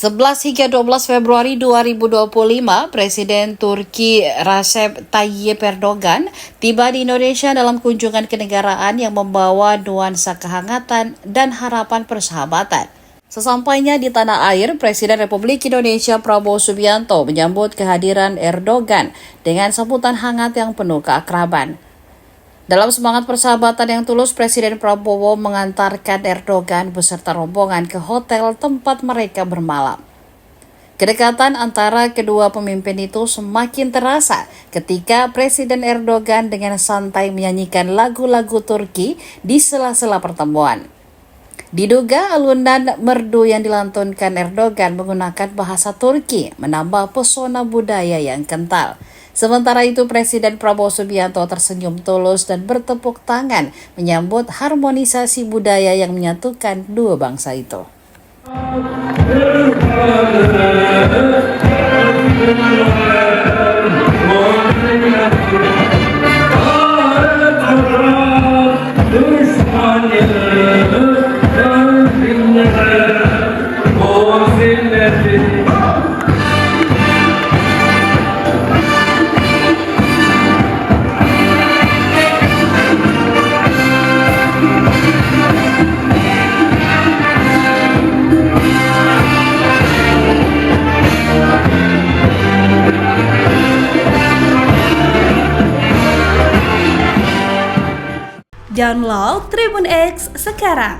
11 hingga 12 Februari 2025, Presiden Turki Recep Tayyip Erdogan tiba di Indonesia dalam kunjungan kenegaraan yang membawa nuansa kehangatan dan harapan persahabatan. Sesampainya di tanah air, Presiden Republik Indonesia Prabowo Subianto menyambut kehadiran Erdogan dengan sambutan hangat yang penuh keakraban. Dalam semangat persahabatan yang tulus, Presiden Prabowo mengantarkan Erdogan beserta rombongan ke hotel tempat mereka bermalam. Kedekatan antara kedua pemimpin itu semakin terasa ketika Presiden Erdogan dengan santai menyanyikan lagu-lagu Turki di sela-sela pertemuan. Diduga alunan merdu yang dilantunkan Erdogan menggunakan bahasa Turki menambah pesona budaya yang kental. Sementara itu, Presiden Prabowo Subianto tersenyum tulus dan bertepuk tangan menyambut harmonisasi budaya yang menyatukan dua bangsa itu. Download Tribun X sekarang,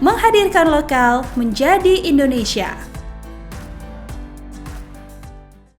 menghadirkan lokal menjadi Indonesia.